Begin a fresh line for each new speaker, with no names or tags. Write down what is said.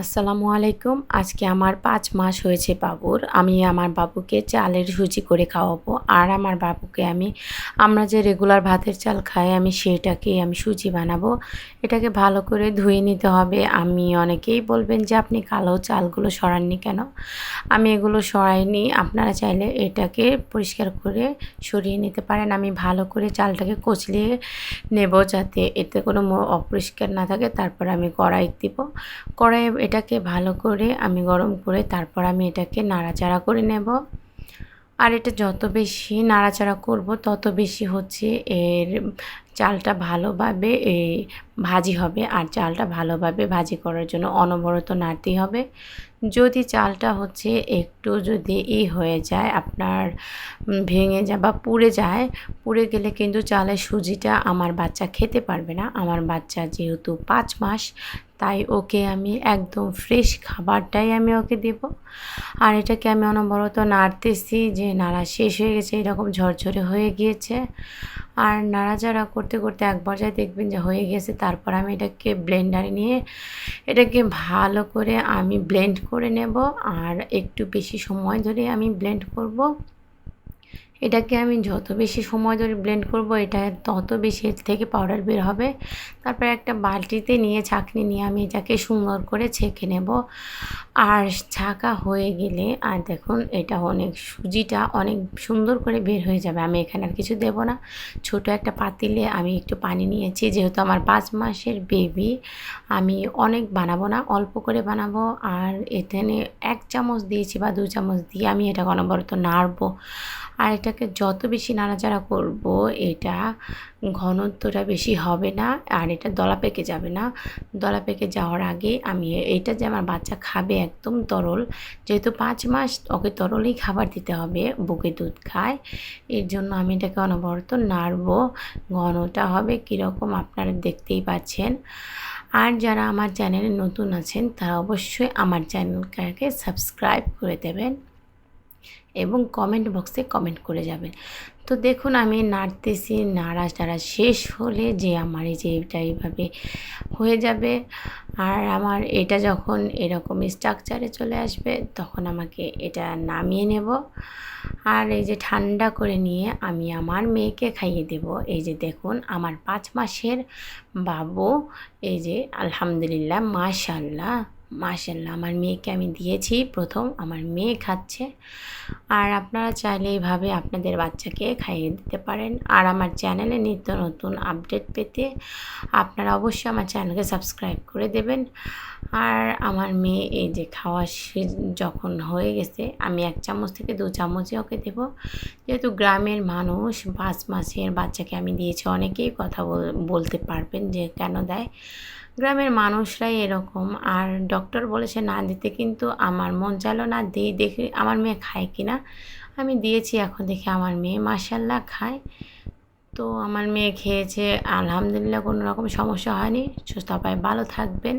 আসসালামু আলাইকুম। আজকে আমার ৫ মাস হয়েছে বাবুর। আমি আমার বাবুকে চালের সুজি করে খাওয়াবো। আর আমার বাবুকে আমরা যে রেগুলার ভাতের চাল খাই সেটাকেই আমি সুজি বানাবো। এটাকে ভালো করে ধুয়ে নিতে হবে। অনেকেই বলবেন যে আপনি কালো চালগুলো সরাননি কেন? আমি এগুলো সরাইনি। আপনারা চাইলে এটাকে পরিষ্কার করে সরিয়ে নিতে পারেন। আমি ভালো করে চালটাকে কচলিয়ে নেব যাতে এতে কোনো অপরিষ্কার না থাকে। তারপর আমি কড়াই দিব। কড়াইয়ে এটাকে ভালো করে আমি গরম করে তারপর আমি এটাকে নাড়াচাড়া করে নেব। আর এটা যত বেশি নাড়াচাড়া করব তত বেশি হচ্ছে এর চালটা ভালোভাবে ভাজি হবে। আর চালটা ভালোভাবে ভাজি করার জন্য অনবরত নাড়তেই হবে। যদি চালটা হচ্ছে একটু যদি হয়ে যায় আপনার ভেঙে যায় বা পুড়ে যায়, পুড়ে গেলে কিন্তু চালের সুজিটা আমার বাচ্চা খেতে পারবে না। আমার বাচ্চা যেহেতু ৫ মাস, তাই ওকে আমি একদম ফ্রেশ খাবারটাই আমি ওকে দেব। আর এটাকে আমি অনবরত নাড়তেছি, যে নাড়া শেষ হয়ে গেছে, এরকম ঝরঝরে হয়ে গিয়েছে। আর নাড়াচাড়া করতে করতে এক পর্যায়ে দেখবেন যে হয়ে গেছে। তারপর আমি এটাকে ব্লেন্ডারে নিয়ে এটাকে ভালো করে আমি ব্লেন্ড করে নেব। আর একটু বেশি সময় ধরে আমি ব্লেন্ড করব। এটাকে আমি যত বেশি সময় ধরে ব্লেন্ড করব এটা তত বেশি এর থেকে পাউডার বের হবে। তারপর একটা বালতিতে নিয়ে ছাঁকনি নিয়ে আমি এটাকে সুন্দর করে ছেঁকে নেব। আর ছাঁকা হয়ে গেলে আর দেখুন এটা সুজিটা অনেক সুন্দর করে বের হয়ে যাবে। আমি এখানে আর কিছু দেব না। ছোট একটা পাতিলে আমি একটু পানি নিয়েছি, যেহেতু আমার ৫ মাসের বেবি। আমি অনেক বানাবো না, অল্প করে বানাবো। আর এখানে ১ চামচ দিয়েছি বা ২ চামচ দিয়ে আমি এটাকে অনবরত নাড়বো। আর এটাকে যত বেশি নাড়াচাড়া করব এটা ঘনত্বটা বেশি হবে না, আর এটা দলা পেকে যাবে না। দলা পেকে যাওয়ার আগে আমি এইটা যে আমার বাচ্চা খাবে একদম তরল, যেহেতু ৫ মাস ওকে তরলেই খাবার দিতে হবে, বুকে দুধ খায়। এর জন্য আমি এটাকে অনবরত নাড়বো। ঘনটা হবে কীরকম আপনারা দেখতেই পাচ্ছেন। আর যারা আমার চ্যানেলে নতুন আছেন তারা অবশ্যই আমার চ্যানেলটাকে সাবস্ক্রাইব করে দেবেন এবং কমেন্ট বক্সে কমেন্ট করে যাবেন। তো দেখুন আমি নাড়তেছি, নাড়া শেষ হলে যে আমার এটা এইভাবে হয়ে যাবে। আর আমার এটা যখন এরকম স্ট্রাকচারে চলে আসবে তখন আমাকে এটা নামিয়ে নেব। আর এই যে ঠান্ডা করে নিয়ে আমি আমার মেয়েকে খাইয়ে দেব। এই যে দেখুন আমার ৫ মাসের বাবু, এই যে আলহামদুলিল্লাহ, মাশাআল্লাহ মাশাআল্লাহ আমার মেয়েকে আমি দিয়েছি প্রথম, আমার মেয়ে খাচ্ছে। আর আপনারা চাইলে এইভাবে আপনাদের বাচ্চাকে খাইয়ে দিতে পারেন। আর আমার চ্যানেলে নিত্য নতুন আপডেট পেতে আপনারা অবশ্যই আমার চ্যানেলকে সাবস্ক্রাইব করে দেবেন। আর আমার মেয়ে এই যে খাওয়া যখন হয়ে গেছে আমি ১ চামচ থেকে ২ চামচই ওকে দেবো। যেহেতু গ্রামের মানুষ ৫ মাসের বাচ্চাকে আমি দিয়েছি, অনেকেই কথা বলতে পারবেন যে কেন দেয়। গ্রামের মানুষরাই এরকম। আর ডক্টর বলেছে না দিতে, কিন্তু আমার মন চাইলো না, দিই দেখি আমার মেয়ে খায় কি না। আমি দিয়েছি, এখন দেখি আমার মেয়ে মাশাআল্লাহ খায়। তো আমার মেয়ে খেয়েছে, আলহামদুলিল্লাহ, কোনো রকম সমস্যা হয়নি। সবাই ভালো থাকবেন।